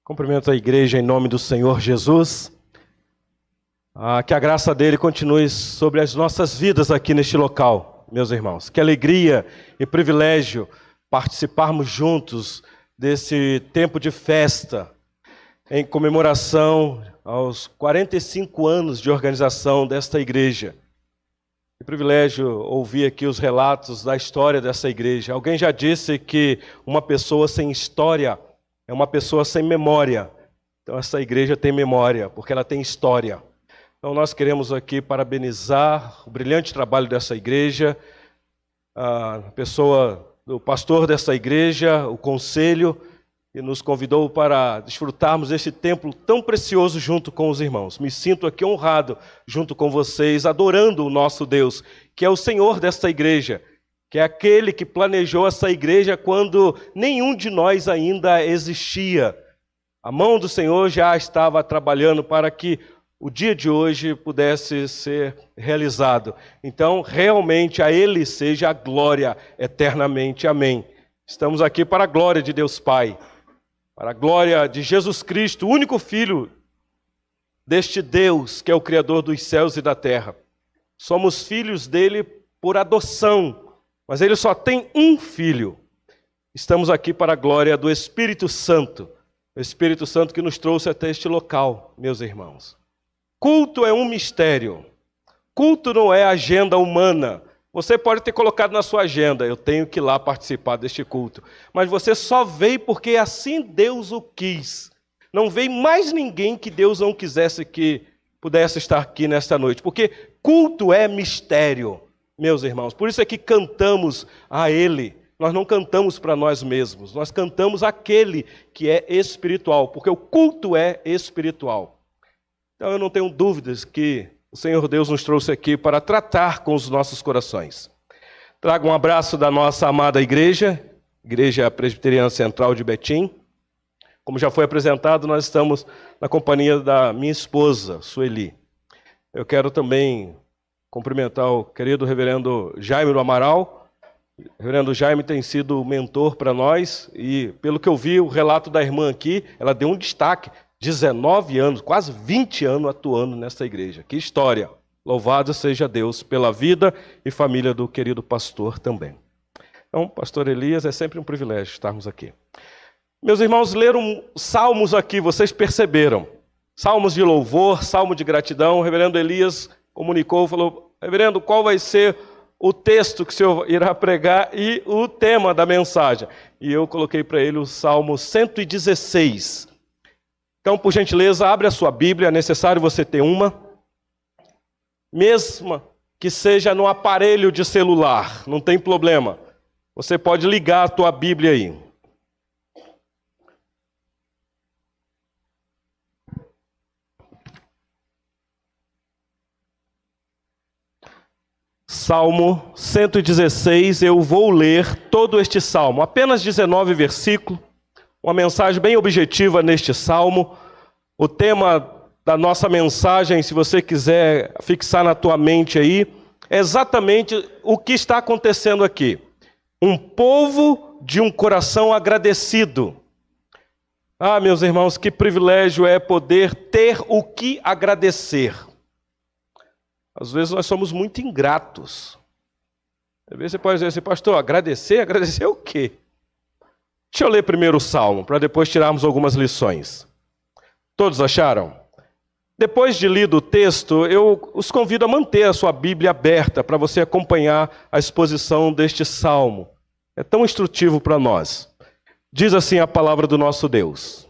Cumprimento a igreja em nome do Senhor Jesus. Que a graça dele continue sobre as nossas vidas aqui neste local, meus irmãos. Que alegria e privilégio participarmos juntos desse tempo de festa em comemoração aos 45 anos de organização desta igreja. Que privilégio ouvir aqui os relatos da história dessa igreja. Alguém já disse que uma pessoa sem história é uma pessoa sem memória. Então essa igreja tem memória, porque ela tem história. Então nós queremos aqui parabenizar o brilhante trabalho dessa igreja, a pessoa do pastor dessa igreja, o conselho, que nos convidou para desfrutarmos deste templo tão precioso junto com os irmãos. Me sinto aqui honrado junto com vocês, adorando o nosso Deus, que é o Senhor desta igreja, que é aquele que planejou essa igreja quando nenhum de nós ainda existia. A mão do Senhor já estava trabalhando para que o dia de hoje pudesse ser realizado. Então, realmente, a Ele seja a glória eternamente. Amém. Estamos aqui para a glória de Deus Pai, para a glória de Jesus Cristo, o único Filho deste Deus, que é o Criador dos céus e da terra. Somos filhos dele por adoção, mas ele só tem um filho. Estamos aqui para a glória do Espírito Santo, o Espírito Santo que nos trouxe até este local, meus irmãos. Culto é um mistério. Culto não é agenda humana. Você pode ter colocado na sua agenda, eu tenho que ir lá participar deste culto. Mas você só veio porque assim Deus o quis. Não veio mais ninguém que Deus não quisesse que pudesse estar aqui nesta noite. Porque culto é mistério, meus irmãos. Por isso é que cantamos a Ele. Nós não cantamos para nós mesmos. Nós cantamos aquele que é espiritual. Porque o culto é espiritual. Então eu não tenho dúvidas que o Senhor Deus nos trouxe aqui para tratar com os nossos corações. Trago um abraço da nossa amada igreja, Igreja Presbiteriana Central de Betim. Como já foi apresentado, nós estamos na companhia da minha esposa, Sueli. Eu quero também cumprimentar o querido reverendo Jaime do Amaral. O reverendo Jaime tem sido mentor para nós e, pelo que eu vi, o relato da irmã aqui, ela deu um destaque. 19 anos, quase 20 anos atuando nessa igreja. Que história! Louvado seja Deus pela vida e família do querido pastor também. Então, pastor Elias, é sempre um privilégio estarmos aqui. Meus irmãos, leram salmos aqui, vocês perceberam. Salmos de louvor, salmo de gratidão. O reverendo Elias comunicou, falou, reverendo, qual vai ser o texto que o senhor irá pregar e o tema da mensagem? E eu coloquei para ele o Salmo 116. Então, por gentileza, abre a sua Bíblia, é necessário você ter uma, mesmo que seja no aparelho de celular, não tem problema. Você pode ligar a tua Bíblia aí. Salmo 116, eu vou ler todo este salmo, apenas 19 versículos. Uma mensagem bem objetiva neste salmo. O tema da nossa mensagem, se você quiser fixar na tua mente aí, é exatamente o que está acontecendo aqui. Um povo de um coração agradecido. Meus irmãos, que privilégio é poder ter o que agradecer. Às vezes nós somos muito ingratos. Às vezes você pode dizer assim, pastor, agradecer? Agradecer o quê? Deixa eu ler primeiro o Salmo, para depois tirarmos algumas lições. Todos acharam? Depois de lido o texto, eu os convido a manter a sua Bíblia aberta para você acompanhar a exposição deste Salmo. É tão instrutivo para nós. Diz assim a palavra do nosso Deus.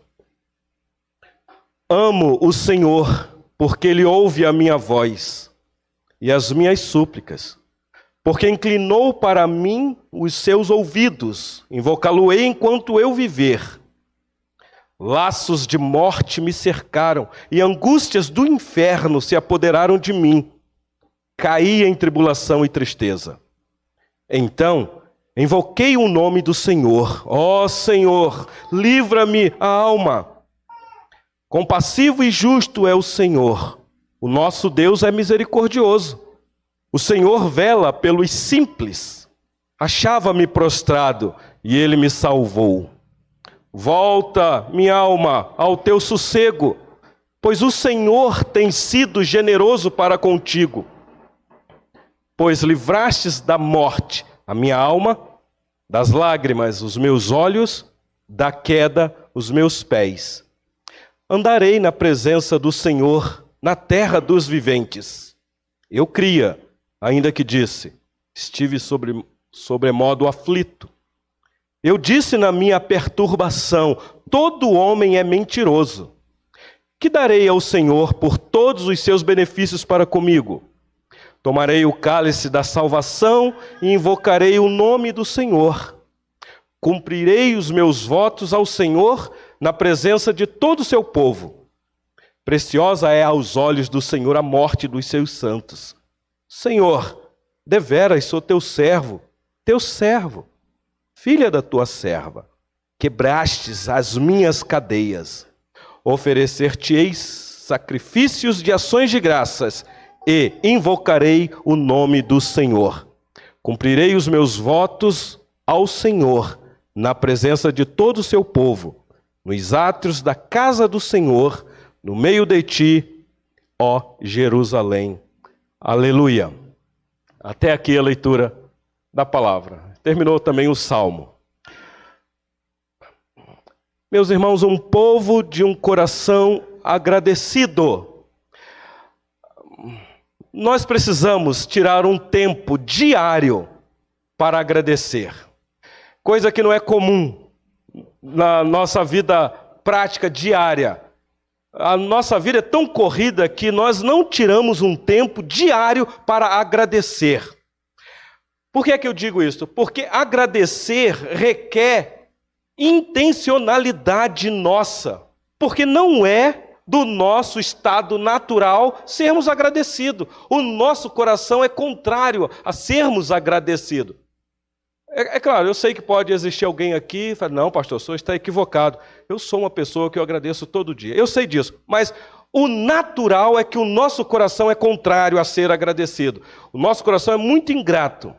Amo o Senhor, porque Ele ouve a minha voz e as minhas súplicas. Porque inclinou para mim os seus ouvidos, invocá-lo-ei enquanto eu viver. Laços de morte me cercaram, e angústias do inferno se apoderaram de mim. Caí em tribulação e tristeza. Então, invoquei o nome do Senhor. Ó Senhor, livra-me a alma. Compassivo e justo é o Senhor. O nosso Deus é misericordioso. O Senhor vela pelos simples. Achava-me prostrado e Ele me salvou. Volta, minha alma, ao teu sossego, pois o Senhor tem sido generoso para contigo. Pois livrastes da morte a minha alma, das lágrimas os meus olhos, da queda os meus pés. Andarei na presença do Senhor, na terra dos viventes. Eu cria, ainda que disse, estive sobremodo aflito. Eu disse na minha perturbação, todo homem é mentiroso. Que darei ao Senhor por todos os seus benefícios para comigo? Tomarei o cálice da salvação e invocarei o nome do Senhor. Cumprirei os meus votos ao Senhor na presença de todo o seu povo. Preciosa é aos olhos do Senhor a morte dos seus santos. Senhor, deveras sou teu servo, filha da tua serva. Quebrastes as minhas cadeias. Oferecer-te-eis sacrifícios de ações de graças e invocarei o nome do Senhor. Cumprirei os meus votos ao Senhor na presença de todo o seu povo, nos átrios da casa do Senhor, no meio de ti, ó Jerusalém. Aleluia. Até aqui a leitura da palavra. Terminou também o Salmo. Meus irmãos, um povo de um coração agradecido. Nós precisamos tirar um tempo diário para agradecer. Coisa que não é comum na nossa vida prática diária. A nossa vida é tão corrida que nós não tiramos um tempo diário para agradecer. Por que é que eu digo isso? Porque agradecer requer intencionalidade nossa. Porque não é do nosso estado natural sermos agradecidos. O nosso coração é contrário a sermos agradecidos. É claro, eu sei que pode existir alguém aqui e falar, não, pastor, o senhor está equivocado. Eu sou uma pessoa que eu agradeço todo dia. Eu sei disso, mas o natural é que o nosso coração é contrário a ser agradecido. O nosso coração é muito ingrato.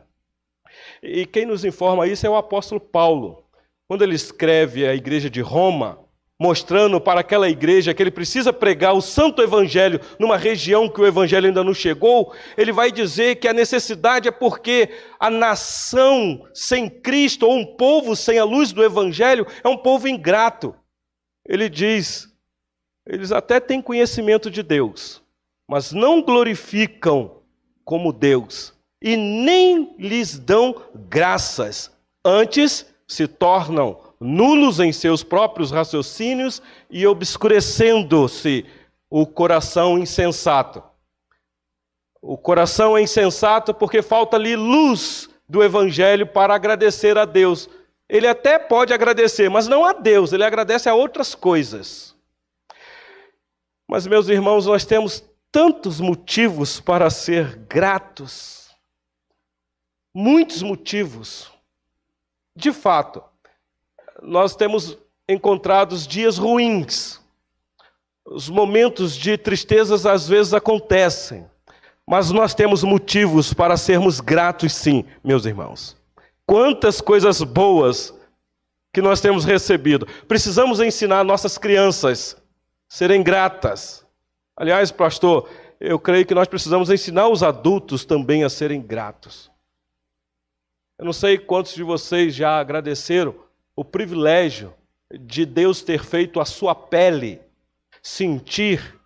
E quem nos informa isso é o apóstolo Paulo. Quando ele escreve à igreja de Roma, mostrando para aquela igreja que ele precisa pregar o santo evangelho numa região que o evangelho ainda não chegou, ele vai dizer que a necessidade é porque a nação sem Cristo, ou um povo sem a luz do evangelho, é um povo ingrato. Ele diz, eles até têm conhecimento de Deus, mas não glorificam como Deus, e nem lhes dão graças, antes se tornam nulos em seus próprios raciocínios e obscurecendo-se o coração insensato. O coração é insensato porque falta-lhe luz do evangelho para agradecer a Deus. Ele até pode agradecer, mas não a Deus, ele agradece a outras coisas. Mas, meus irmãos, nós temos tantos motivos para ser gratos. Muitos motivos. De fato, nós temos encontrado os dias ruins. Os momentos de tristezas às vezes acontecem. Mas nós temos motivos para sermos gratos, sim, meus irmãos. Quantas coisas boas que nós temos recebido. Precisamos ensinar nossas crianças a serem gratas. Aliás, pastor, eu creio que nós precisamos ensinar os adultos também a serem gratos. Eu não sei quantos de vocês já agradeceram o privilégio de Deus ter feito a sua pele sentir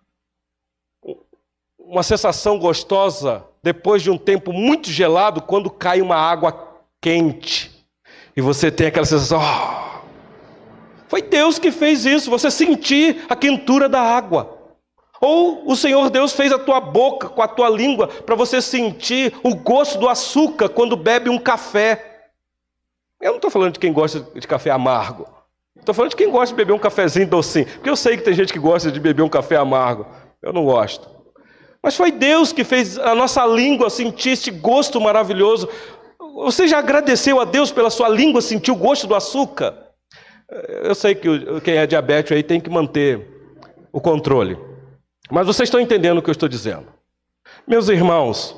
uma sensação gostosa depois de um tempo muito gelado, quando cai uma água quente. E você tem aquela sensação, foi Deus que fez isso, você sentir a quentura da água. Ou o Senhor Deus fez a tua boca com a tua língua para você sentir o gosto do açúcar quando bebe um café. Eu não estou falando de quem gosta de café amargo. Estou falando de quem gosta de beber um cafezinho docinho. Porque eu sei que tem gente que gosta de beber um café amargo. Eu não gosto. Mas foi Deus que fez a nossa língua sentir este gosto maravilhoso. Você já agradeceu a Deus pela sua língua sentir o gosto do açúcar? Eu sei que quem é diabético aí tem que manter o controle. Mas vocês estão entendendo o que eu estou dizendo. Meus irmãos,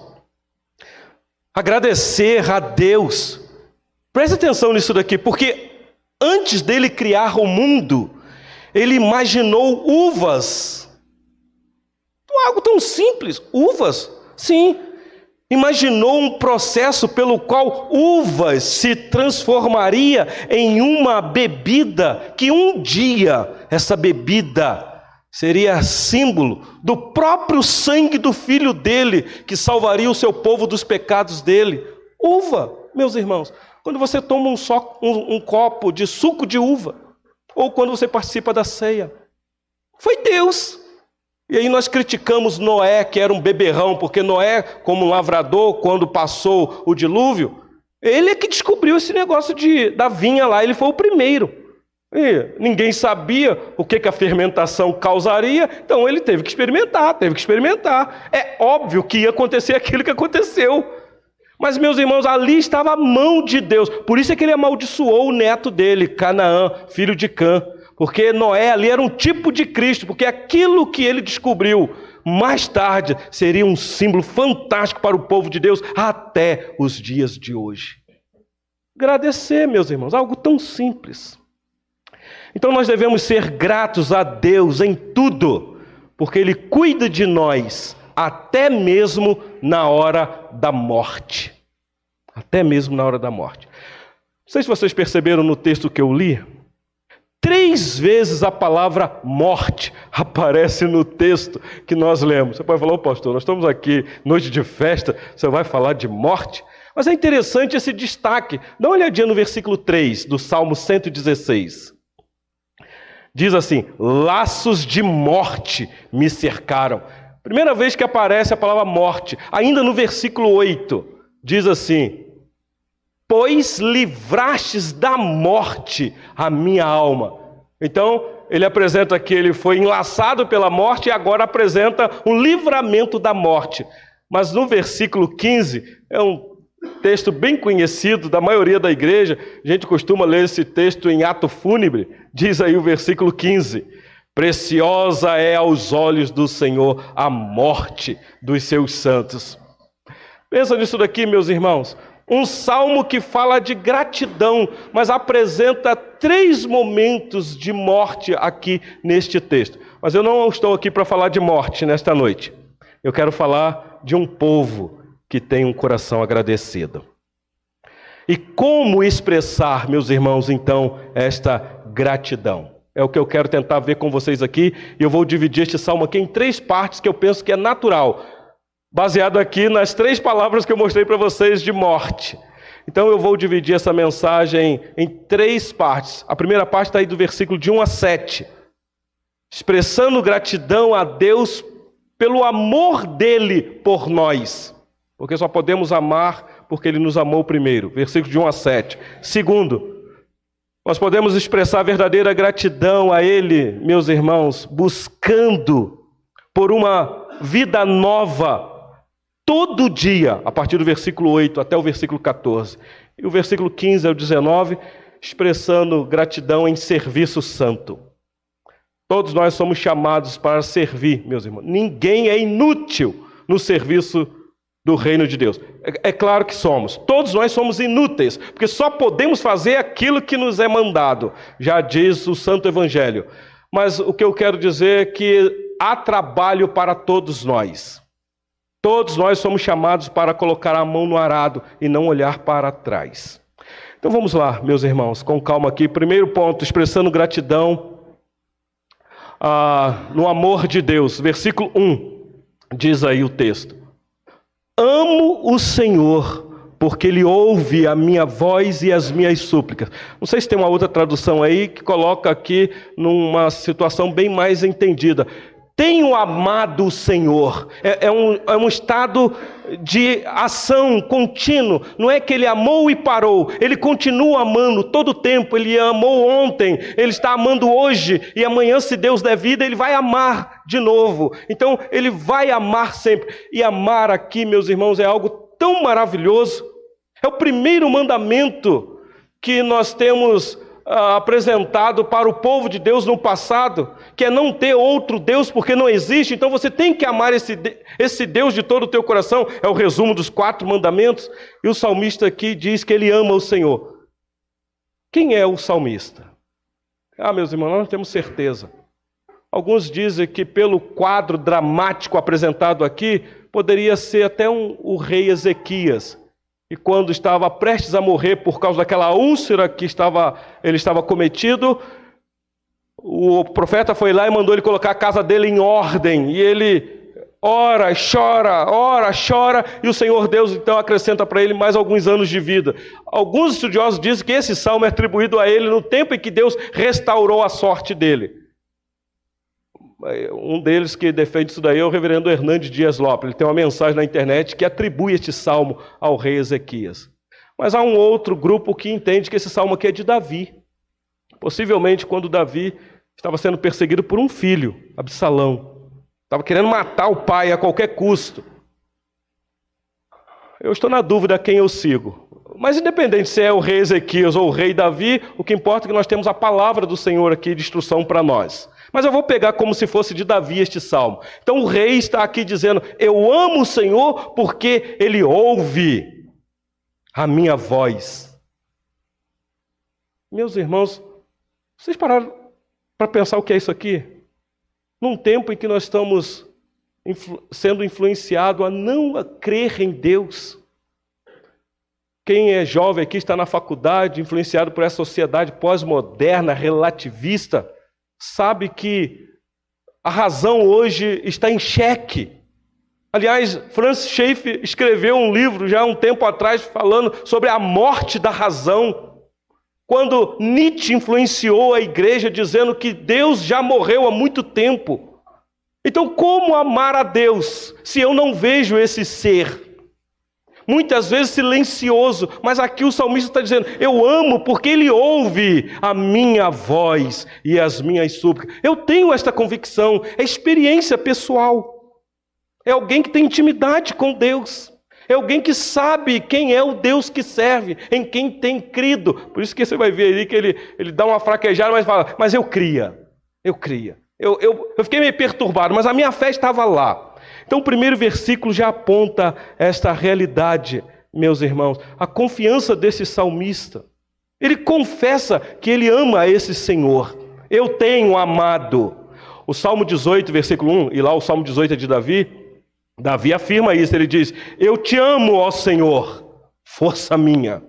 agradecer a Deus. Preste atenção nisso daqui, porque Antes dele criar o mundo, ele imaginou uvas. Algo tão simples, uvas, sim. Imaginou um processo pelo qual uvas se transformaria em uma bebida, que um dia essa bebida seria símbolo do próprio sangue do Filho dele, que salvaria o seu povo dos pecados dele. Uva, meus irmãos, quando você toma um copo de suco de uva, ou quando você participa da ceia, foi Deus. E aí nós criticamos Noé, que era um beberrão, porque Noé, como um lavrador, quando passou o dilúvio, ele é que descobriu esse negócio da vinha lá, ele foi o primeiro. E ninguém sabia o que a fermentação causaria, então ele teve que experimentar. É óbvio que ia acontecer aquilo que aconteceu. Mas, meus irmãos, ali estava a mão de Deus. Por isso é que ele amaldiçoou o neto dele, Canaã, filho de Cã. Porque Noé ali era um tipo de Cristo, porque aquilo que ele descobriu mais tarde seria um símbolo fantástico para o povo de Deus até os dias de hoje. Agradecer, meus irmãos, algo tão simples. Então nós devemos ser gratos a Deus em tudo, porque Ele cuida de nós até mesmo na hora da morte. Até mesmo na hora da morte. Não sei se vocês perceberam no texto que eu li, 3 vezes a palavra morte aparece no texto que nós lemos. Você pode falar, pastor, nós estamos aqui, noite de festa, você vai falar de morte? Mas é interessante esse destaque. Dá uma olhadinha no versículo 3 do Salmo 116. Diz assim, laços de morte me cercaram. Primeira vez que aparece a palavra morte. Ainda no versículo 8, diz assim, pois livrastes da morte a minha alma. Então, ele apresenta que ele foi enlaçado pela morte e agora apresenta um livramento da morte. Mas no versículo 15, é um texto bem conhecido da maioria da igreja, a gente costuma ler esse texto em ato fúnebre, diz aí o versículo 15, preciosa é aos olhos do Senhor a morte dos seus santos. Pensa nisso daqui, meus irmãos. Um salmo que fala de gratidão, mas apresenta 3 momentos de morte aqui neste texto. Mas eu não estou aqui para falar de morte nesta noite. Eu quero falar de um povo que tem um coração agradecido. E como expressar, meus irmãos, então, esta gratidão? É o que eu quero tentar ver com vocês aqui. E eu vou dividir este salmo aqui em 3 partes que eu penso que é natural, baseado aqui nas 3 palavras que eu mostrei para vocês de morte. Então eu vou dividir essa mensagem em 3 partes. A primeira parte está aí do versículo de 1 a 7. Expressando gratidão a Deus pelo amor dele por nós. Porque só podemos amar porque ele nos amou primeiro. Versículo de 1 a 7. Segundo, nós podemos expressar verdadeira gratidão a ele, meus irmãos, buscando por uma vida nova todo dia, a partir do versículo 8 até o versículo 14. E o versículo 15 ao 19, expressando gratidão em serviço santo. Todos nós somos chamados para servir, meus irmãos. Ninguém é inútil no serviço do reino de Deus. É claro que somos. Todos nós somos inúteis, porque só podemos fazer aquilo que nos é mandado. Já diz o Santo Evangelho. Mas o que eu quero dizer é que há trabalho para todos nós. Todos nós somos chamados para colocar a mão no arado e não olhar para trás. Então vamos lá, meus irmãos, com calma aqui. Primeiro ponto, expressando gratidão no amor de Deus. Versículo 1, diz aí o texto. Amo o Senhor, porque Ele ouve a minha voz e as minhas súplicas. Não sei se tem uma outra tradução aí que coloca aqui numa situação bem mais entendida. Tenho amado o Senhor. É um estado de ação contínuo. Não é que ele amou e parou. Ele continua amando todo o tempo. Ele amou ontem, ele está amando hoje. E amanhã, se Deus der vida, ele vai amar de novo. Então, ele vai amar sempre. E amar aqui, meus irmãos, é algo tão maravilhoso. É o primeiro mandamento que nós temos apresentado para o povo de Deus no passado, que é não ter outro Deus porque não existe. Então você tem que amar esse Deus de todo o teu coração. É o resumo dos 4 mandamentos. E o salmista aqui diz que ele ama o Senhor. Quem é o salmista? Meus irmãos, nós não temos certeza. Alguns dizem que pelo quadro dramático apresentado aqui, poderia ser até o rei Ezequias. E quando estava prestes a morrer por causa daquela úlcera que ele estava cometido, o profeta foi lá e mandou ele colocar a casa dele em ordem. E ele ora, chora, e o Senhor Deus então acrescenta para ele mais alguns anos de vida. Alguns estudiosos dizem que esse salmo é atribuído a ele no tempo em que Deus restaurou a sorte dele. Um deles que defende isso daí é o reverendo Hernandes Dias Lopes. Ele tem uma mensagem na internet que atribui este salmo ao rei Ezequias. Mas há um outro grupo que entende que esse salmo aqui é de Davi. Possivelmente quando Davi estava sendo perseguido por um filho, Absalão. Estava querendo matar o pai a qualquer custo. Eu estou na dúvida quem eu sigo. Mas independente se é o rei Ezequias ou o rei Davi, o que importa é que nós temos a palavra do Senhor aqui de instrução para nós. Mas eu vou pegar como se fosse de Davi este salmo. Então o rei está aqui dizendo: eu amo o Senhor porque Ele ouve a minha voz. Meus irmãos, vocês pararam para pensar o que é isso aqui? Num tempo em que nós estamos sendo influenciados a não crer em Deus. Quem é jovem aqui, está na faculdade, influenciado por essa sociedade pós-moderna, relativista, sabe que a razão hoje está em xeque. Aliás, Francis Schaeffer escreveu um livro já há um tempo atrás falando sobre a morte da razão. Quando Nietzsche influenciou a igreja dizendo que Deus já morreu há muito tempo. Então, como amar a Deus se eu não vejo esse ser? Muitas vezes silencioso, mas aqui o salmista está dizendo: eu amo porque Ele ouve a minha voz e as minhas súplicas. Eu tenho esta convicção, é experiência pessoal. É alguém que tem intimidade com Deus. É alguém que sabe quem é o Deus que serve, em quem tem crido. Por isso que você vai ver ali que ele dá uma fraquejada, mas fala: mas eu cria. Eu fiquei meio perturbado, mas a minha fé estava lá. Então o primeiro versículo já aponta esta realidade, meus irmãos. A confiança desse salmista. Ele confessa que ele ama esse Senhor. Eu tenho amado. O Salmo 18, versículo 1, e lá o Salmo 18 é de Davi. Davi afirma isso, ele diz: eu te amo, ó Senhor, força minha.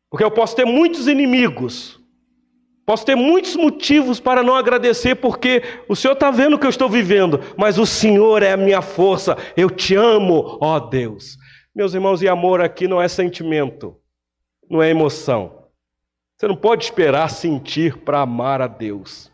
Porque eu posso ter muitos inimigos. Posso ter muitos motivos para não agradecer, porque o Senhor está vendo o que eu estou vivendo, mas o Senhor é a minha força. Eu te amo, ó Deus. Meus irmãos, e amor aqui não é sentimento, não é emoção. Você não pode esperar sentir para amar a Deus.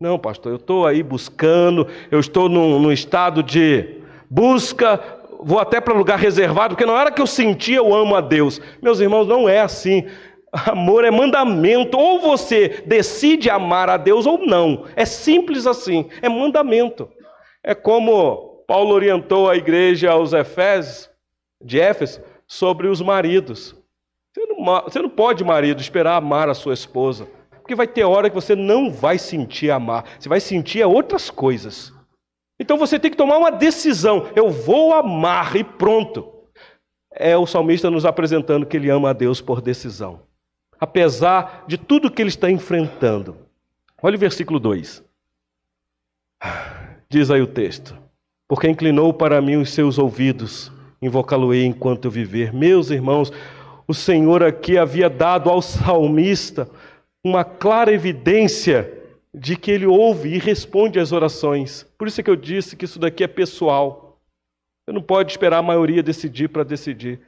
Não, pastor, eu estou aí buscando, eu estou num estado de busca, vou até para lugar reservado, porque na hora que eu sentir, eu amo a Deus. Meus irmãos, não é assim. Amor é mandamento, ou você decide amar a Deus ou não. É simples assim, é mandamento. É como Paulo orientou a igreja aos Efésios, de Éfeso, sobre os maridos. Você não pode, marido, esperar amar a sua esposa, porque vai ter hora que você não vai sentir amar, você vai sentir outras coisas. Então você tem que tomar uma decisão: eu vou amar e pronto. É o salmista nos apresentando que ele ama a Deus por decisão. Apesar de tudo que ele está enfrentando. Olha o versículo 2. Diz aí o texto: porque inclinou para mim os seus ouvidos, invocá-lo-ei enquanto eu viver. Meus irmãos, o Senhor aqui havia dado ao salmista uma clara evidência de que ele ouve e responde às orações. Por isso é que eu disse que isso daqui é pessoal. Você não pode esperar a maioria decidir para decidir.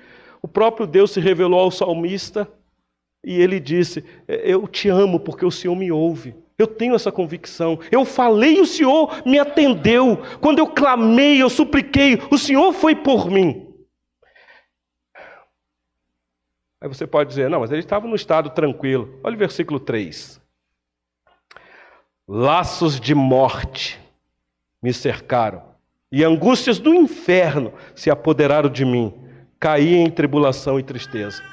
O próprio Deus se revelou ao salmista e ele disse: eu te amo porque o Senhor me ouve. Eu tenho essa convicção. Eu falei e o Senhor me atendeu. Quando eu clamei, eu supliquei, o Senhor foi por mim. Aí você pode dizer: não, mas ele estava num estado tranquilo. Olha o versículo 3. Laços de morte me cercaram, e angústias do inferno se apoderaram de mim. Caí em tribulação e tristeza.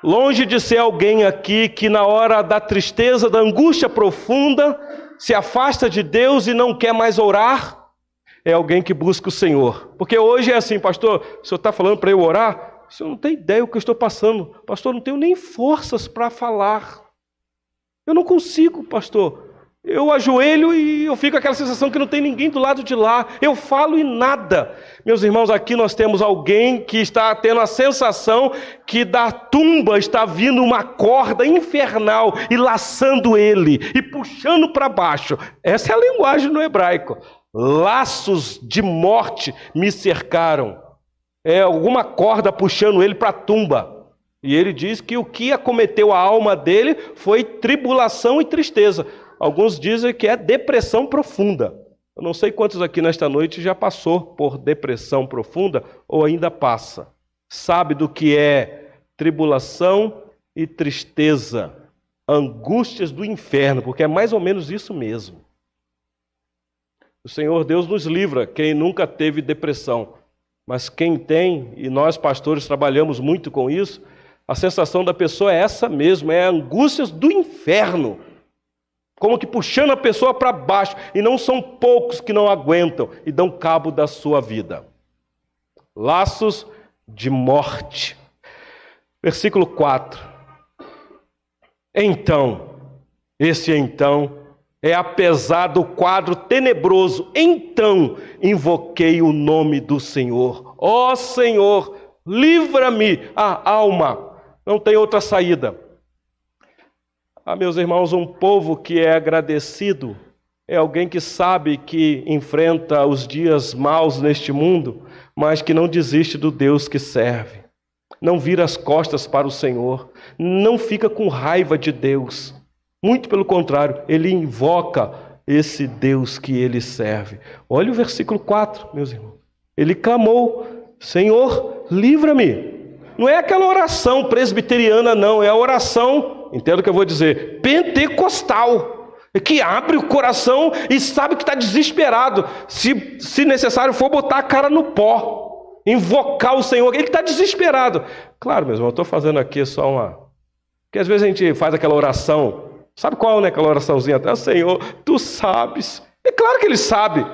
Longe de ser alguém aqui que na hora da tristeza, da angústia profunda, se afasta de Deus e não quer mais orar, é alguém que busca o Senhor. Porque hoje é assim: pastor, o senhor está falando para eu orar? O senhor não tem ideia do que eu estou passando. Pastor, não tenho nem forças para falar. Eu não consigo, pastor. Eu ajoelho e eu fico com aquela sensação que não tem ninguém do lado de lá. Eu falo e nada. Meus irmãos, aqui nós temos alguém que está tendo a sensação que da tumba está vindo uma corda infernal e laçando ele e puxando para baixo. Essa é a linguagem no hebraico. Laços de morte me cercaram. É alguma corda puxando ele para a tumba. E ele diz que o que acometeu a alma dele foi tribulação e tristeza. Alguns dizem que é depressão profunda. Eu não sei quantos aqui nesta noite já passou por depressão profunda ou ainda passa. Sabe do que é tribulação e tristeza, angústias do inferno, porque é mais ou menos isso mesmo. O Senhor Deus nos livra, quem nunca teve depressão. Mas quem tem, e nós pastores trabalhamos muito com isso, a sensação da pessoa é essa mesmo, é angústias do inferno. Como que puxando a pessoa para baixo, e não são poucos que não aguentam e dão cabo da sua vida. Laços de morte. Versículo 4. Então, esse então é apesar do quadro tenebroso. Então invoquei o nome do Senhor. Ó Senhor, livra-me a alma. Não tem outra saída. Meus irmãos, um povo que é agradecido é alguém que sabe que enfrenta os dias maus neste mundo, mas que não desiste do Deus que serve. Não vira as costas para o Senhor, não fica com raiva de Deus. Muito pelo contrário, ele invoca esse Deus que ele serve. Olha o versículo 4, meus irmãos. Ele clamou, Senhor, livra-me. Não é aquela oração presbiteriana, não. É a oração, entenda o que eu vou dizer, pentecostal. Que abre o coração e sabe que está desesperado. Se necessário for botar a cara no pó. Invocar o Senhor. Ele está desesperado. Claro, meu irmão, eu estou fazendo aqui só uma... Porque às vezes a gente faz aquela oração. Sabe qual, né? Aquela oraçãozinha. Senhor, tu sabes. É claro que ele sabe.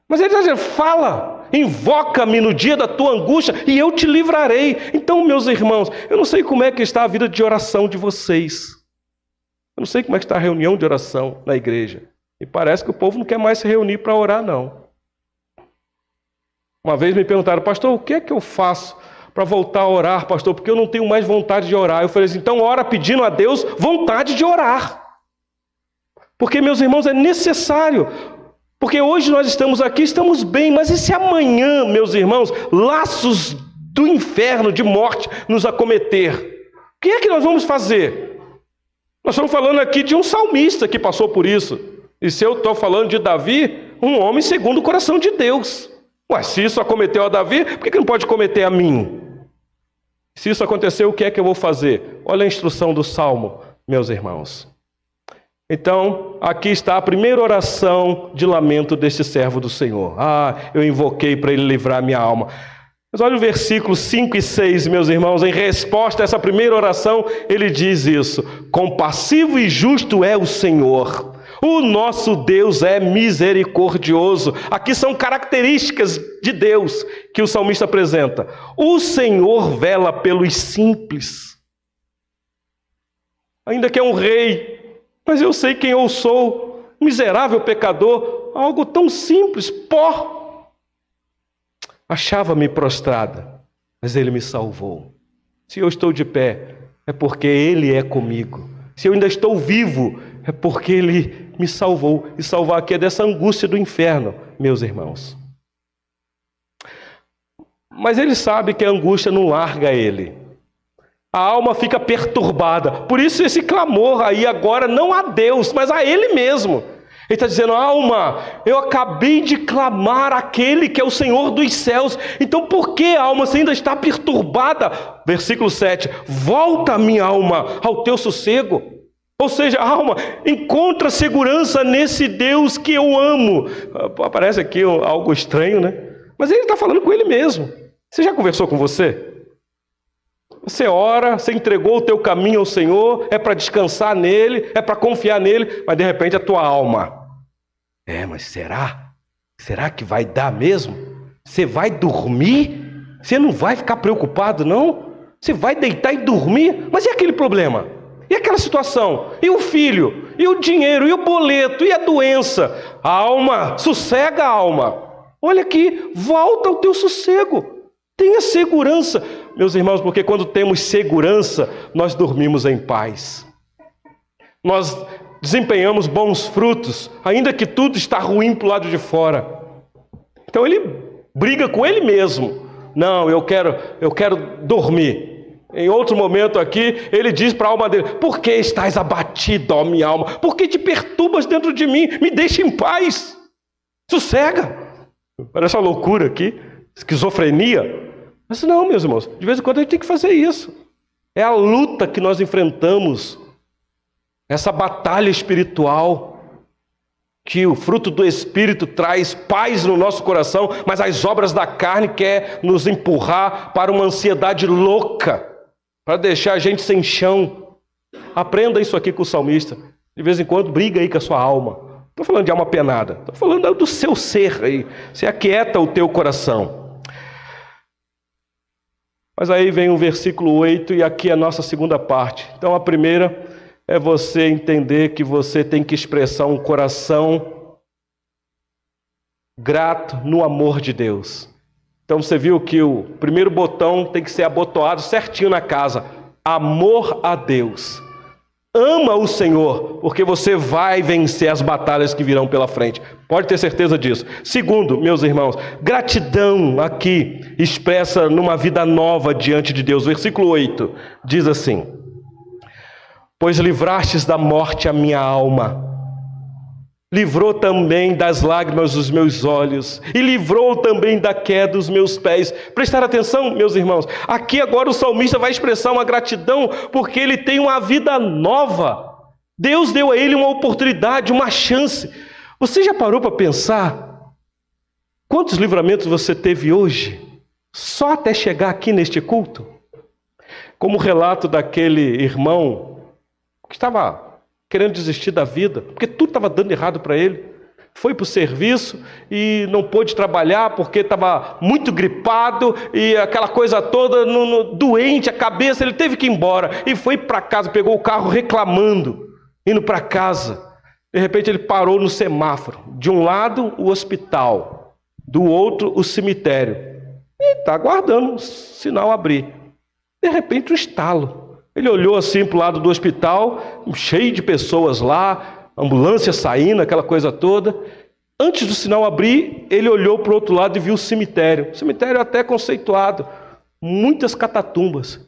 Mas ele está dizendo, fala. Invoca-me no dia da tua angústia e eu te livrarei. Então, meus irmãos, eu não sei como é que está a vida de oração de vocês. Eu não sei como é que está a reunião de oração na igreja. E parece que o povo não quer mais se reunir para orar, não. Uma vez me perguntaram, pastor, o que é que eu faço para voltar a orar, pastor? Porque eu não tenho mais vontade de orar. Eu falei assim, então ora pedindo a Deus vontade de orar. Porque, meus irmãos, é necessário. Porque hoje nós estamos aqui, estamos bem, mas e se amanhã, meus irmãos, laços do inferno, de morte, nos acometer? O que é que nós vamos fazer? Nós estamos falando aqui de um salmista que passou por isso. E se eu estou falando de Davi, um homem segundo o coração de Deus. Ué, se isso acometeu a Davi, por que não pode cometer a mim? Se isso aconteceu, o que é que eu vou fazer? Olha a instrução do Salmo, meus irmãos. Então, aqui está a primeira oração de lamento deste servo do Senhor. Eu invoquei para ele livrar minha alma. Mas olha o versículo 5 e 6, meus irmãos. Em resposta a essa primeira oração, ele diz isso. Compassivo e justo é o Senhor. O nosso Deus é misericordioso. Aqui são características de Deus que o salmista apresenta. O Senhor vela pelos simples. Ainda que é um rei, mas eu sei quem eu sou, miserável pecador, algo tão simples, pó. Achava-me prostrada, mas Ele me salvou. Se eu estou de pé, é porque Ele é comigo. Se eu ainda estou vivo, é porque Ele me salvou. E salvar aqui é dessa angústia do inferno, meus irmãos. Mas Ele sabe que a angústia não larga Ele. A alma fica perturbada. Por isso esse clamor aí agora não a Deus, mas a Ele mesmo. Ele está dizendo, alma, eu acabei de clamar àquele que é o Senhor dos céus. Então por que, alma, você ainda está perturbada? Versículo 7. Volta, minha alma, ao teu sossego. Ou seja, alma, encontra segurança nesse Deus que eu amo. Parece aqui algo estranho, né? Mas Ele está falando com Ele mesmo. Você já conversou com você? Você ora, você entregou o teu caminho ao Senhor, é para descansar nele, é para confiar nele, mas de repente a tua alma, mas será? Será que vai dar mesmo? Você vai dormir? Você não vai ficar preocupado, não? Você vai deitar e dormir? Mas e aquele problema? E aquela situação? E o filho? E o dinheiro? E o boleto? E a doença? A alma, sossega a alma. Olha aqui, volta ao teu sossego. Tenha segurança. Meus irmãos, porque quando temos segurança, nós dormimos em paz. Nós desempenhamos bons frutos, ainda que tudo está ruim para o lado de fora. Então ele briga com ele mesmo. Não, eu quero dormir. Em outro momento aqui, ele diz para a alma dele: por que estás abatido, ó minha alma? Por que te perturbas dentro de mim? Me deixa em paz. Sossega. Parece uma loucura aqui, esquizofrenia. Mas não, meus irmãos, de vez em quando a gente tem que fazer isso. É a luta que nós enfrentamos, essa batalha espiritual, que o fruto do Espírito traz paz no nosso coração, mas as obras da carne quer nos empurrar para uma ansiedade louca, para deixar a gente sem chão. Aprenda isso aqui com o salmista. De vez em quando briga aí com a sua alma. Não estou falando de alma penada, estou falando do seu ser aí. Você aquieta o teu coração. Mas aí vem o versículo 8 e aqui é a nossa segunda parte. Então a primeira é você entender que você tem que expressar um coração grato no amor de Deus. Então você viu que o primeiro botão tem que ser abotoado certinho na casa. Amor a Deus. Ama o Senhor, porque você vai vencer as batalhas que virão pela frente. Pode ter certeza disso. Segundo, meus irmãos, gratidão aqui expressa numa vida nova diante de Deus. Versículo 8 diz assim: pois livrastes da morte a minha alma, livrou também das lágrimas os meus olhos, e livrou também da queda dos meus pés. Prestar atenção, meus irmãos, aqui agora o salmista vai expressar uma gratidão, porque ele tem uma vida nova. Deus deu a ele uma oportunidade, uma chance. Você já parou para pensar quantos livramentos você teve hoje, só até chegar aqui neste culto? Como o relato daquele irmão que estava querendo desistir da vida, porque tudo estava dando errado para ele. Foi para o serviço e não pôde trabalhar porque estava muito gripado e aquela coisa toda, doente, a cabeça, ele teve que ir embora. E foi para casa, pegou o carro reclamando, indo para casa. De repente ele parou no semáforo. De um lado, o hospital, do outro, o cemitério. E está aguardando o sinal abrir. De repente, um estalo. Ele olhou assim para o lado do hospital, cheio de pessoas lá, ambulância saindo, aquela coisa toda. Antes do sinal abrir, ele olhou para o outro lado e viu o cemitério. Cemitério até conceituado, muitas catatumbas.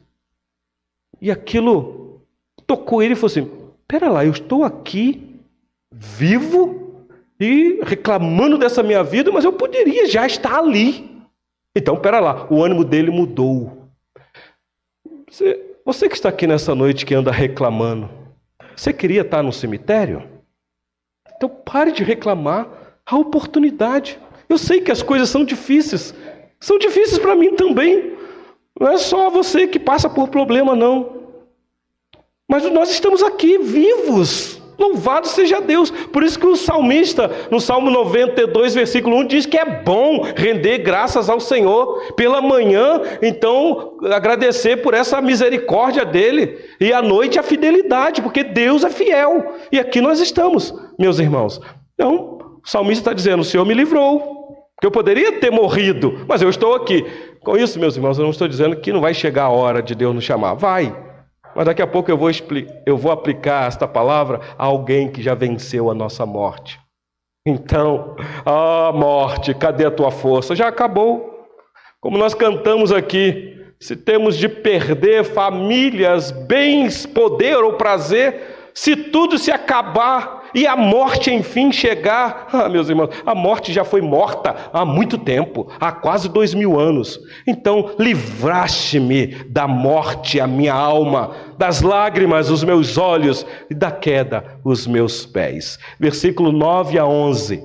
E aquilo tocou ele e falou assim: pera lá, eu estou aqui, vivo, e reclamando dessa minha vida, mas eu poderia já estar ali. Então, pera lá, o ânimo dele mudou. Você que está aqui nessa noite que anda reclamando, você queria estar no cemitério? Então pare de reclamar, a oportunidade. Eu sei que as coisas são difíceis para mim também. Não é só você que passa por problema, não. Mas nós estamos aqui vivos. Louvado seja Deus. Por isso que o salmista, no Salmo 92, versículo 1, diz que é bom render graças ao Senhor pela manhã, então agradecer por essa misericórdia dele, e à noite a fidelidade, porque Deus é fiel. E aqui nós estamos, meus irmãos. Então, o salmista está dizendo: o Senhor me livrou, que eu poderia ter morrido, mas eu estou aqui. Com isso, meus irmãos, eu não estou dizendo que não vai chegar a hora de Deus nos chamar. Vai. Mas daqui a pouco eu vou aplicar esta palavra a alguém que já venceu a nossa morte. Então, morte, cadê a tua força? Já acabou. Como nós cantamos aqui, se temos de perder famílias, bens, poder ou prazer, se tudo se acabar e a morte enfim chegar, meus irmãos, a morte já foi morta há muito tempo, há quase 2000 anos. Então, livraste-me da morte a minha alma, das lágrimas os meus olhos e da queda os meus pés. Versículo 9 a 11.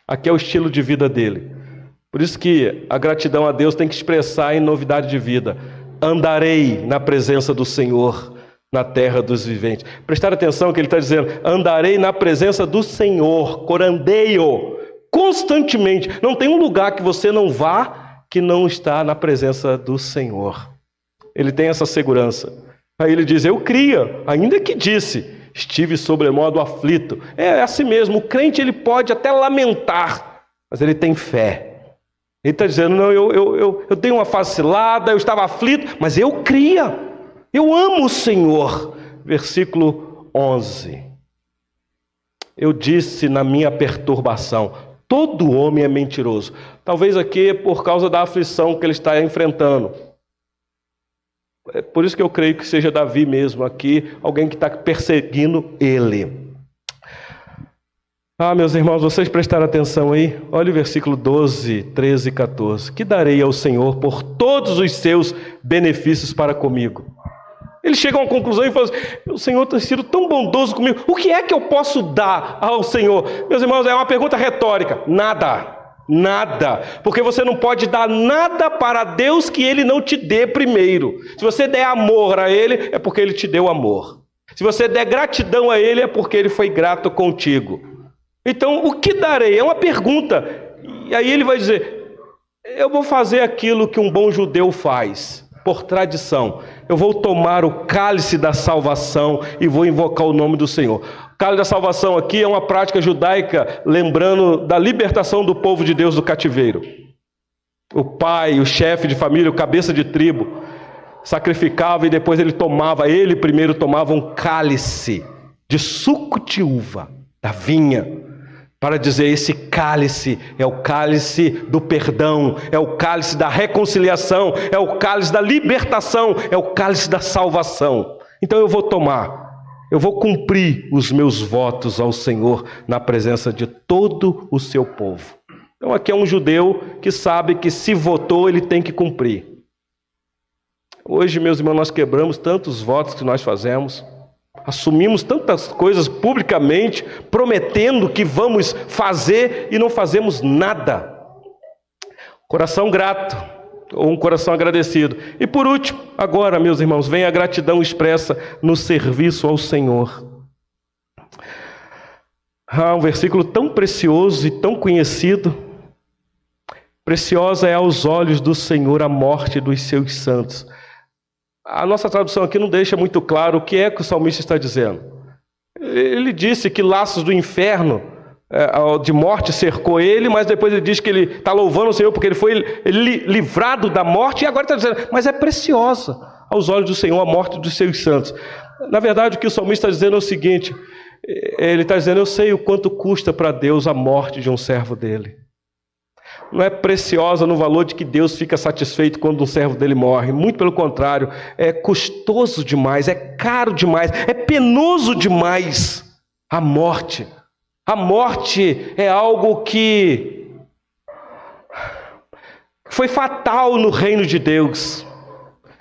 Aqui é o estilo de vida dele. Por isso que a gratidão a Deus tem que expressar em novidade de vida. Andarei na presença do Senhor na terra dos viventes. Prestar atenção que ele está dizendo: andarei na presença do Senhor, corandeio, constantemente. Não tem um lugar que você não vá que não está na presença do Senhor. ele tem essa segurança. Aí ele diz, eu cria, ainda que disse, estive sobremodo aflito. É assim mesmo, o crente ele pode até lamentar, mas ele tem fé. Ele está dizendo, não, eu dei uma vacilada, eu estava aflito, mas eu cria, eu amo o Senhor. Versículo 11. Eu disse na minha perturbação, todo homem é mentiroso. Talvez aqui é por causa da aflição que ele está enfrentando. É por isso que eu creio que seja Davi mesmo aqui, alguém que está perseguindo ele. Meus irmãos, vocês prestaram atenção aí? Olha o versículo 12, 13 e 14. Que darei ao Senhor por todos os seus benefícios para comigo? Ele chega a uma conclusão e fala assim, o Senhor tem sido tão bondoso comigo, o que é que eu posso dar ao Senhor? Meus irmãos, é uma pergunta retórica. Nada, nada, porque você não pode dar nada para Deus que Ele não te dê primeiro. Se você der amor a Ele, é porque Ele te deu amor. Se você der gratidão a Ele, é porque Ele foi grato contigo. Então, o que darei? É uma pergunta. E aí ele vai dizer, eu vou fazer aquilo que um bom judeu faz, por tradição. Eu vou tomar o cálice da salvação e vou invocar o nome do Senhor. O cálice da salvação aqui é uma prática judaica, lembrando da libertação do povo de Deus do cativeiro. O pai, o chefe de família, o cabeça de tribo, sacrificava e depois ele primeiro tomava um cálice de suco de uva, da vinha, para dizer, esse cálice é o cálice do perdão, é o cálice da reconciliação, é o cálice da libertação, é o cálice da salvação. Então eu vou tomar, eu vou cumprir os meus votos ao Senhor na presença de todo o seu povo. Então aqui é um judeu que sabe que se votou, ele tem que cumprir. Hoje, meus irmãos, nós quebramos tantos votos que nós fazemos, assumimos tantas coisas publicamente, prometendo que vamos fazer e não fazemos nada. Coração grato, ou um coração agradecido. E por último, agora, meus irmãos, vem a gratidão expressa no serviço ao Senhor. Um versículo tão precioso e tão conhecido. Preciosa é aos olhos do Senhor a morte dos seus santos. A nossa tradução aqui não deixa muito claro o que é que o salmista está dizendo. Ele disse que laços do inferno, de morte, cercou ele, mas depois ele diz que ele está louvando o Senhor porque ele foi livrado da morte, e agora está dizendo, mas é preciosa aos olhos do Senhor a morte dos seus santos. Na verdade, o que o salmista está dizendo é o seguinte, ele está dizendo, eu sei o quanto custa para Deus a morte de um servo dele. Não é preciosa no valor de que Deus fica satisfeito quando um servo dele morre. Muito pelo contrário, é custoso demais, é caro demais, é penoso demais a morte. A morte é algo que foi fatal no reino de Deus.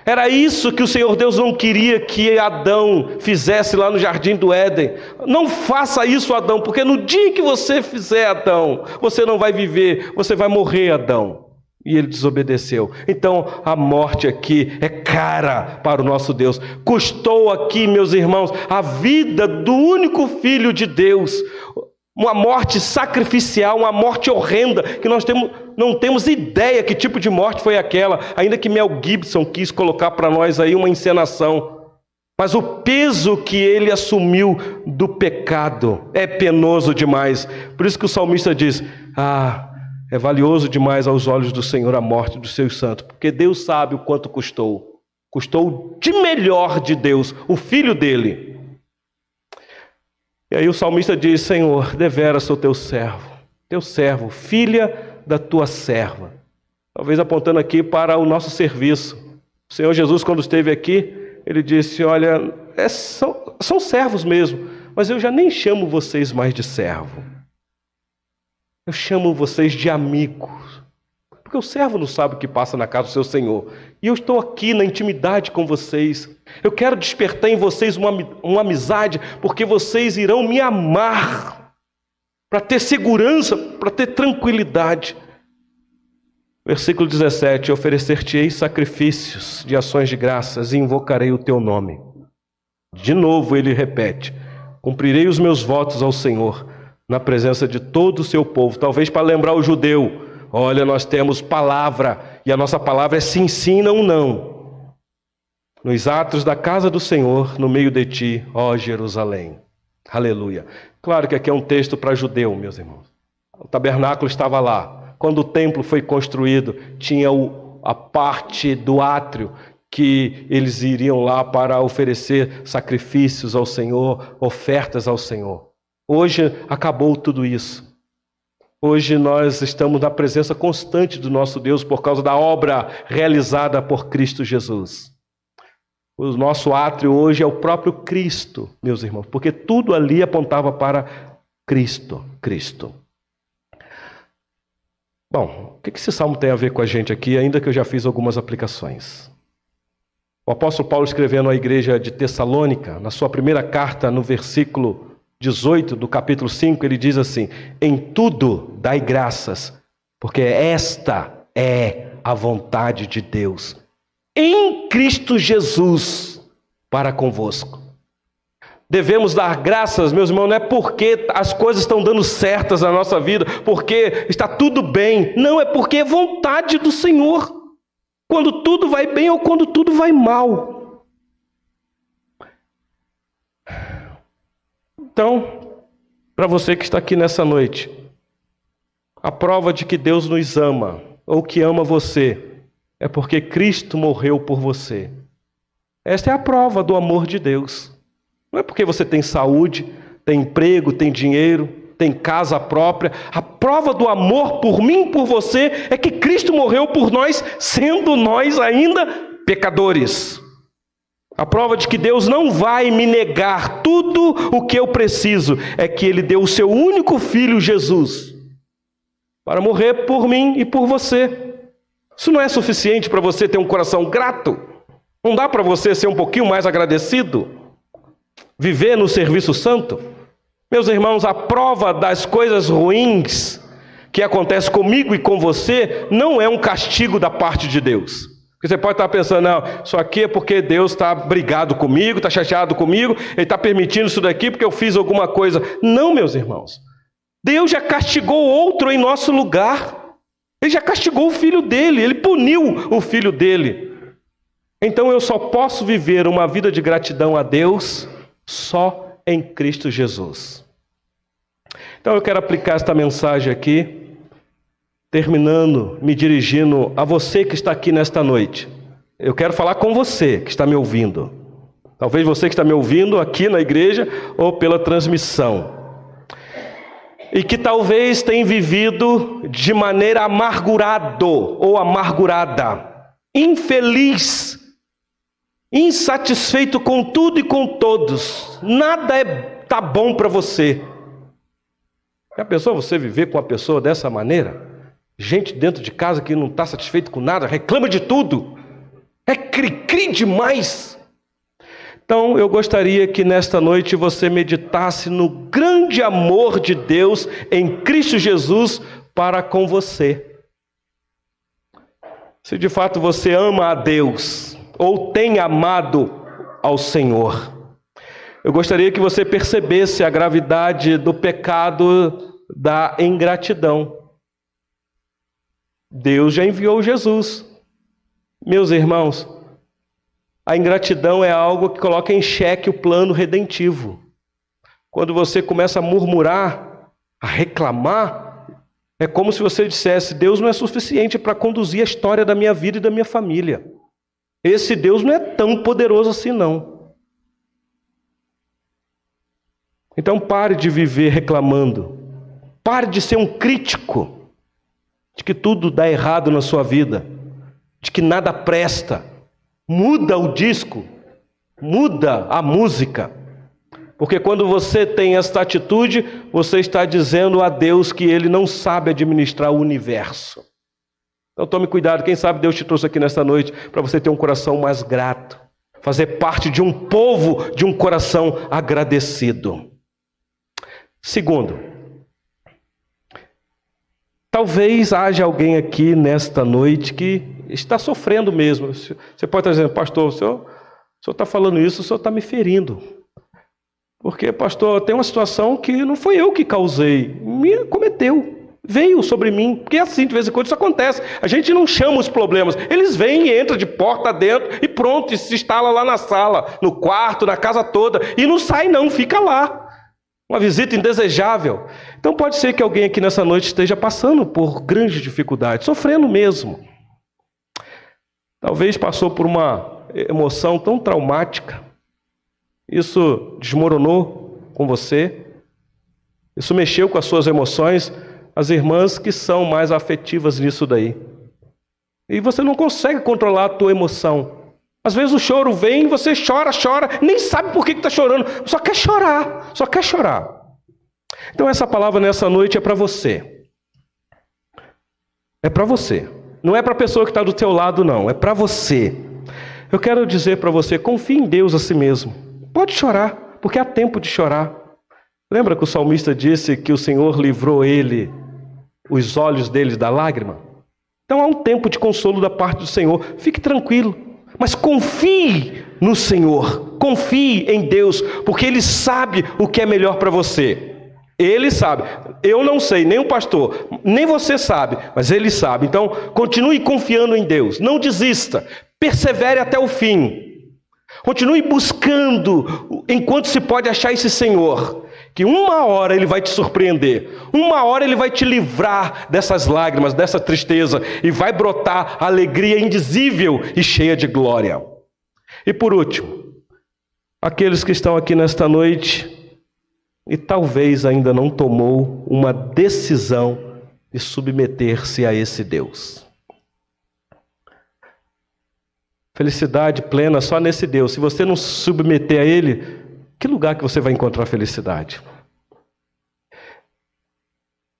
Era isso que o Senhor Deus não queria que Adão fizesse lá no jardim do Éden. Não faça isso, Adão, porque no dia que você fizer, Adão, você não vai viver, você vai morrer, Adão. E ele desobedeceu. Então a morte aqui é cara para o nosso Deus. Custou aqui, meus irmãos, a vida do único Filho de Deus. Uma morte sacrificial, uma morte horrenda, que nós não temos ideia que tipo de morte foi aquela, ainda que Mel Gibson quis colocar para nós aí uma encenação. Mas o peso que ele assumiu do pecado é penoso demais. Por isso que o salmista diz, é valioso demais aos olhos do Senhor a morte dos seus santos, porque Deus sabe o quanto custou. Custou de melhor de Deus, o Filho dele. E aí o salmista diz, Senhor, deveras sou teu servo, filha da tua serva. Talvez apontando aqui para o nosso serviço. O Senhor Jesus, quando esteve aqui, ele disse, olha, são servos mesmo, mas eu já nem chamo vocês mais de servo. Eu chamo vocês de amigos. Porque o servo não sabe o que passa na casa do seu Senhor. E eu estou aqui na intimidade com vocês. Eu quero despertar em vocês uma amizade, porque vocês irão me amar, para ter segurança, para ter tranquilidade. Versículo 17, oferecer-te-ei sacrifícios de ações de graças e invocarei o teu nome. De novo ele repete, cumprirei os meus votos ao Senhor, na presença de todo o seu povo. Talvez para lembrar o judeu, olha, nós temos palavra, e a nossa palavra é sim, sim, não, não. nos átrios da casa do Senhor, no meio de ti, ó Jerusalém. Aleluia. Claro que aqui é um texto para judeu, meus irmãos. O tabernáculo estava lá. Quando o templo foi construído, tinha a parte do átrio que eles iriam lá para oferecer sacrifícios ao Senhor, ofertas ao Senhor. Hoje acabou tudo isso. Hoje nós estamos na presença constante do nosso Deus por causa da obra realizada por Cristo Jesus. O nosso átrio hoje é o próprio Cristo, meus irmãos, porque tudo ali apontava para Cristo. Bom, o que esse salmo tem a ver com a gente aqui, ainda que eu já fiz algumas aplicações? O apóstolo Paulo, escrevendo à igreja de Tessalônica, na sua primeira carta, no versículo 18 do capítulo 5, ele diz assim: em tudo dai graças, porque esta é a vontade de Deus, em Cristo Jesus, para convosco. Devemos dar graças, meus irmãos, não é porque as coisas estão dando certas na nossa vida, porque está tudo bem. Não, é porque é vontade do Senhor. Quando tudo vai bem ou quando tudo vai mal. Então, para você que está aqui nessa noite, a prova de que Deus nos ama, ou que ama você, é porque Cristo morreu por você. Esta é a prova do amor de Deus. Não é porque você tem saúde, tem emprego, tem dinheiro, tem casa própria. A prova do amor por mim e por você é que Cristo morreu por nós, sendo nós ainda pecadores. A prova de que Deus não vai me negar tudo o que eu preciso é que Ele deu o seu único Filho, Jesus, para morrer por mim e por você. Isso não é suficiente para você ter um coração grato? Não dá para você ser um pouquinho mais agradecido? Viver no serviço santo? Meus irmãos, a prova das coisas ruins que acontecem comigo e com você não é um castigo da parte de Deus. Porque você pode estar pensando, não, isso aqui é porque Deus está brigado comigo, está chateado comigo, Ele está permitindo isso daqui porque eu fiz alguma coisa. Não, meus irmãos. Deus já castigou outro em nosso lugar. Ele já castigou o filho dele, Ele puniu o filho dele. Então eu só posso viver uma vida de gratidão a Deus só em Cristo Jesus. Então eu quero aplicar esta mensagem aqui, terminando, me dirigindo a você que está aqui nesta noite. Eu quero falar com você que está me ouvindo. Talvez você que está me ouvindo aqui na igreja ou pela transmissão. E que talvez tenha vivido de maneira amargurado ou amargurada, infeliz, insatisfeito com tudo e com todos. Nada está bom para você. Já pensou você viver com uma pessoa dessa maneira? Gente dentro de casa que não está satisfeito com nada, reclama de tudo, é cri-cri demais. Então eu gostaria que nesta noite você meditasse no grande amor de Deus em Cristo Jesus para com você. Se de fato você ama a Deus ou tem amado ao Senhor, eu gostaria que você percebesse a gravidade do pecado da ingratidão. Deus já enviou Jesus. Meus irmãos, a ingratidão é algo que coloca em xeque o plano redentivo. Quando você começa a murmurar, a reclamar, é como se você dissesse: Deus não é suficiente para conduzir a história da minha vida e da minha família. Esse Deus não é tão poderoso assim, não. Então pare de viver reclamando. Pare de ser um crítico de que tudo dá errado na sua vida, de que nada presta. Muda o disco, muda a música. Porque quando você tem esta atitude, você está dizendo a Deus que Ele não sabe administrar o universo. Então tome cuidado, quem sabe Deus te trouxe aqui nesta noite para você ter um coração mais grato, fazer parte de um povo de um coração agradecido. Segundo, talvez haja alguém aqui nesta noite que está sofrendo mesmo. Você pode estar dizendo: pastor, o senhor está falando isso, o senhor está me ferindo. Porque, pastor, tem uma situação que não foi eu que causei, me cometeu. Veio sobre mim, porque assim, de vez em quando isso acontece. A gente não chama os problemas, eles vêm e entram de porta dentro e pronto, e se instala lá na sala, no quarto, na casa toda, e não sai não, fica lá. Uma visita indesejável. Então pode ser que alguém aqui nessa noite esteja passando por grande dificuldade, sofrendo mesmo. Talvez passou por uma emoção tão traumática, isso desmoronou com você, isso mexeu com as suas emoções. As irmãs que são mais afetivas nisso daí. E você não consegue controlar a tua emoção. Às vezes o choro vem, você chora, nem sabe por que está chorando, só quer chorar. Então essa palavra nessa noite é para você. É para você. Não é para a pessoa que está do teu lado, não. É para você. Eu quero dizer para você, confie em Deus a si mesmo. Pode chorar, porque há tempo de chorar. Lembra que o salmista disse que o Senhor livrou os olhos deles da lágrima? Então há um tempo de consolo da parte do Senhor. Fique tranquilo, mas confie no Senhor, confie em Deus, porque Ele sabe o que é melhor para você. Ele sabe. Eu não sei, nem o pastor, nem você sabe, mas Ele sabe. Então continue confiando em Deus, não desista, persevere até o fim. Continue buscando enquanto se pode achar esse Senhor, que uma hora Ele vai te surpreender, uma hora Ele vai te livrar dessas lágrimas, dessa tristeza, e vai brotar alegria indizível e cheia de glória. E por último, aqueles que estão aqui nesta noite e talvez ainda não tomou uma decisão de submeter-se a esse Deus. Felicidade plena só nesse Deus. Se você não se submeter a Ele, que lugar que você vai encontrar felicidade?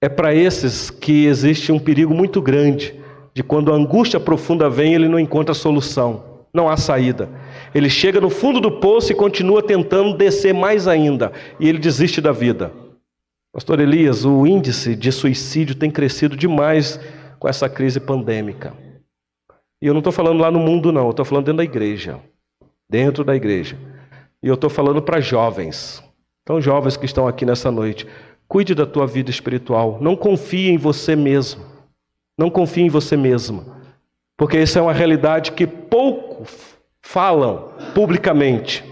É para esses que existe um perigo muito grande, de quando a angústia profunda vem, ele não encontra solução, não há saída. Ele chega no fundo do poço e continua tentando descer mais ainda, e ele desiste da vida. Pastor Elias, o índice de suicídio tem crescido demais com essa crise pandêmica. E eu não estou falando lá no mundo não, eu estou falando dentro da igreja. E eu estou falando para jovens. Então, jovens que estão aqui nessa noite, cuide da tua vida espiritual. Não confie em você mesmo. Não confie em você mesma. Porque essa é uma realidade que pouco falam publicamente.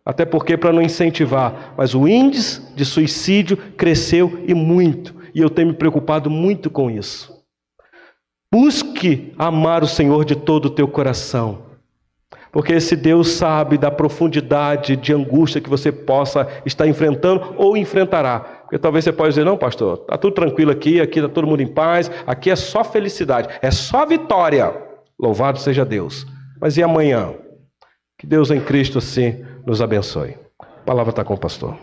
Até porque para não incentivar. Mas o índice de suicídio cresceu e muito. E eu tenho me preocupado muito com isso. Busque amar o Senhor de todo o teu coração. Porque esse Deus sabe da profundidade de angústia que você possa estar enfrentando ou enfrentará. Porque talvez você possa dizer, não pastor, está tudo tranquilo aqui está todo mundo em paz, aqui é só felicidade, é só vitória. Louvado seja Deus. Mas e amanhã? Que Deus em Cristo assim nos abençoe. A palavra está com o pastor.